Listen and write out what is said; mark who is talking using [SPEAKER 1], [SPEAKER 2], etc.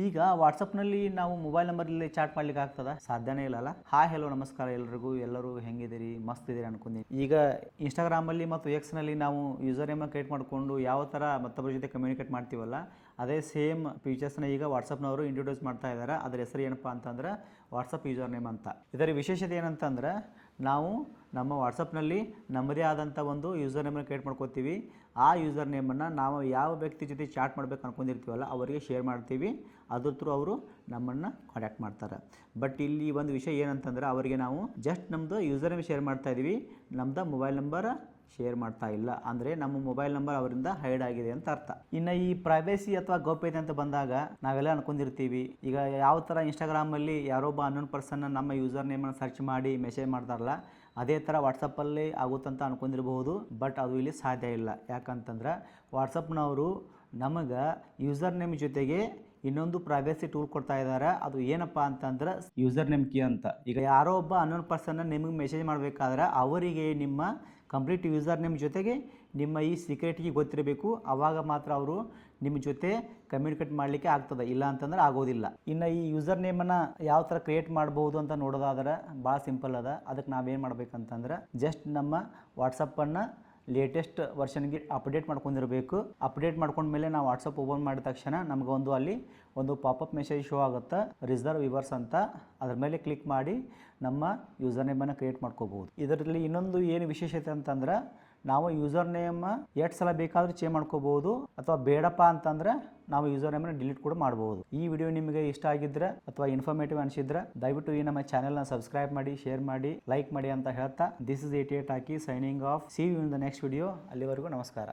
[SPEAKER 1] ಈಗ ವಾಟ್ಸಪ್ನಲ್ಲಿ ನಾವು mobile ನಂಬರಲ್ಲಿ chat ಮಾಡ್ಲಿಕ್ಕೆ ಆಗ್ತದ? ಸಾಧ್ಯನೇ ಇಲ್ಲಲ್ಲ. ಹಾಯ್ ಹೆಲೋ ನಮಸ್ಕಾರ ಎಲ್ರಿಗೂ. ಎಲ್ಲರೂ ಹೆಂಗಿದ್ದೀರಿ? ಮಸ್ತ್ ಇದೀರಿ ಅನ್ಕೊಂಡಿ. ಈಗ ಇನ್ಸ್ಟಾಗ್ರಾಮಲ್ಲಿ ಮತ್ತು ಎಕ್ಸ್ನಲ್ಲಿ ನಾವು ಯೂಸರ್ ನೇಮ್ ಕ್ರಿಯೇಟ್ ಮಾಡಿಕೊಂಡು ಯಾವ ಥರ ಮತ್ತೊಬ್ಬರ ಜೊತೆ ಕಮ್ಯುನಿಕೇಟ್ ಮಾಡ್ತೀವಲ್ಲ, ಅದೇ ಸೇಮ್ ಫೀಚರ್ಸ್ನ ಈಗ ವಾಟ್ಸಪ್ನವರು ಇಂಟ್ರೊಡ್ಯೂಸ್ ಮಾಡ್ತಾ ಇದ್ದಾರೆ. ಅದರ ಹೆಸರು ಏನಪ್ಪ ಅಂತಂದ್ರೆ ವಾಟ್ಸಪ್ ಯೂಸರ್ ನೇಮ್ ಅಂತ. ಇದರ ವಿಶೇಷತೆ ಏನಂತಂದ್ರೆ, ನಾವು ನಮ್ಮ ವಾಟ್ಸಪ್ನಲ್ಲಿ ನಮ್ಮದೇ ಆದಂಥ ಒಂದು ಯೂಸರ್ ನೇಮನ್ನು ಕ್ರಿಯೇಟ್ ಮಾಡ್ಕೋತೀವಿ. ಆ ಯೂಸರ್ ನೇಮನ್ನು ನಾವು ಯಾವ ವ್ಯಕ್ತಿ ಜೊತೆ ಚಾಟ್ ಮಾಡ್ಬೇಕು ಅನ್ಕೊಂಡಿರ್ತೀವಲ್ಲ ಅವರಿಗೆ ಶೇರ್ ಮಾಡ್ತೀವಿ. ಅದ್ರ ಥ್ರೂ ಅವರು ನಮ್ಮನ್ನು ಕಾಂಟ್ಯಾಕ್ಟ್ ಮಾಡ್ತಾರೆ. ಬಟ್ ಇಲ್ಲಿ ಒಂದು ವಿಷಯ ಏನಂತಂದ್ರೆ, ಅವರಿಗೆ ನಾವು ಜಸ್ಟ್ ನಮ್ಮದು ಯೂಸರ್ ನೇಮ್ ಶೇರ್ ಮಾಡ್ತಾ ಇದ್ದೀವಿ, ನಮ್ಮದು ಮೊಬೈಲ್ ನಂಬರ್ ಶೇರ್ ಮಾಡ್ತಾ ಇಲ್ಲ. ಅಂದರೆ ನಮ್ಮ ಮೊಬೈಲ್ ನಂಬರ್ ಅವರಿಂದ ಹೈಡ್ ಆಗಿದೆ ಅಂತ ಅರ್ಥ. ಇನ್ನು ಈ ಪ್ರೈವೇಸಿ ಅಥವಾ ಗೌಪ್ಯತೆ ಅಂತ ಬಂದಾಗ ನಾವೆಲ್ಲ ಅನ್ಕೊಂಡಿರ್ತೀವಿ, ಈಗ ಯಾವ ಥರ ಇನ್ಸ್ಟಾಗ್ರಾಮಲ್ಲಿ ಯಾರೊಬ್ಬ ಅನ್ನೋನ್ ಪರ್ಸನ್ ನಮ್ಮ ಯೂಸರ್ ನೇಮನ್ನು ಸರ್ಚ್ ಮಾಡಿ ಮೆಸೇಜ್ ಮಾಡ್ತಾರಲ್ಲ, ಅದೇ ಥರ ವಾಟ್ಸಪ್ಪಲ್ಲಿ ಆಗುತ್ತಂತ ಅನ್ಕೊಂಡಿರ್ಬೋದು. ಬಟ್ ಅದು ಇಲ್ಲಿ ಸಾಧ್ಯ ಇಲ್ಲ. ಯಾಕಂತಂದ್ರೆ ವಾಟ್ಸಪ್ನವರು ನಮಗೆ ಯೂಸರ್ ನೇಮ್ ಜೊತೆಗೆ ಇನ್ನೊಂದು ಪ್ರೈವೇಸಿ ಟೂಲ್ ಕೊಡ್ತಾ ಇದ್ದಾರೆ. ಅದು ಏನಪ್ಪ ಅಂತಂದ್ರೆ ಯೂಸರ್ ನೇಮ್ ಕೀ ಅಂತ. ಈಗ ಯಾರೋ ಒಬ್ಬ ಅನ್ನೋನ್ ಪರ್ಸನ್ನ ನಿಮಗೆ ಮೆಸೇಜ್ ಮಾಡಬೇಕಾದ್ರೆ ಅವರಿಗೆ ನಿಮ್ಮ ಕಂಪ್ಲೀಟ್ ಯೂಸರ್ ನೇಮ್ ಜೊತೆಗೆ ನಿಮ್ಮ ಈ ಸೀಕ್ರೆಟ್ ಕೀ ಗೊತ್ತಿರಬೇಕು. ಆವಾಗ ಮಾತ್ರ ಅವರು ನಿಮ್ಮ ಜೊತೆ ಕಮ್ಯುನಿಕೇಟ್ ಮಾಡಲಿಕ್ಕೆ ಆಗ್ತದೆ, ಇಲ್ಲ ಅಂತಂದ್ರೆ ಆಗೋದಿಲ್ಲ. ಇನ್ನು ಈ ಯೂಸರ್ ನೇಮನ್ನು ಯಾವ ಥರ ಕ್ರಿಯೇಟ್ ಮಾಡ್ಬೋದು ಅಂತ ನೋಡೋದಾದ್ರೆ ಭಾಳ ಸಿಂಪಲ್ ಅದ. ಅದಕ್ಕೆ ನಾವೇನು ಮಾಡ್ಬೇಕಂತಂದ್ರೆ, ಜಸ್ಟ್ ನಮ್ಮ ವಾಟ್ಸಪ್ಪನ್ನು ಲೇಟೆಸ್ಟ್ ವರ್ಷನ್ಗೆ ಅಪ್ಡೇಟ್ ಮಾಡ್ಕೊಂಡಿರಬೇಕು. ಅಪ್ಡೇಟ್ ಮಾಡ್ಕೊಂಡ್ಮೇಲೆ ನಾವು ವಾಟ್ಸಪ್ ಓಪನ್ ಮಾಡಿದ ತಕ್ಷಣ ನಮ್ಗೆ ಅಲ್ಲಿ ಒಂದು ಪಾಪಪ್ ಮೆಸೇಜ್ ಶೋ ಆಗುತ್ತೆ, ರಿಸರ್ವ್ ವಿವರ್ಸ್ ಅಂತ. ಅದ್ರ ಮೇಲೆ ಕ್ಲಿಕ್ ಮಾಡಿ ನಮ್ಮ ಯೂಸರ್ ನೇಮನ್ನು ಕ್ರಿಯೇಟ್ ಮಾಡ್ಕೋಬೋದು. ಇದರಲ್ಲಿ ಇನ್ನೊಂದು ಏನು ವಿಶೇಷತೆ ಅಂತಂದ್ರೆ, ನಾವು ಯೂಸರ್ ನೇಮ್ ಎಷ್ಟು ಸಲ ಬೇಕಾದರೂ ಚೇಂಜ್ ಮಾಡ್ಕೋಬೋದು, ಅಥವಾ ಬೇಡಪ್ಪ ಅಂತಂದ್ರೆ ನಾವು ಯೂಸರ್ ನೇಮನ್ನು ಡಿಲೀಟ್ ಕೂಡ ಮಾಡ್ಬೋದು. ಈ ವಿಡಿಯೋ ನಿಮಗೆ ಇಷ್ಟ ಆಗಿದ್ರೆ ಅಥವಾ ಇನ್ಫಾರ್ಮೇಟಿವ್ ಅನಿಸಿದ್ರೆ ದಯವಿಟ್ಟು ಈ ನಮ್ಮ ಚಾನೆಲ್ನ ಸಬ್ಸ್ಕ್ರೈಬ್ ಮಾಡಿ, ಶೇರ್ ಮಾಡಿ, ಲೈಕ್ ಮಾಡಿ ಅಂತ ಹೇಳ್ತಾ, this is 88 hockey signing off. See you in the next video. ಅಲ್ಲಿವರೆಗೂ ನಮಸ್ಕಾರ.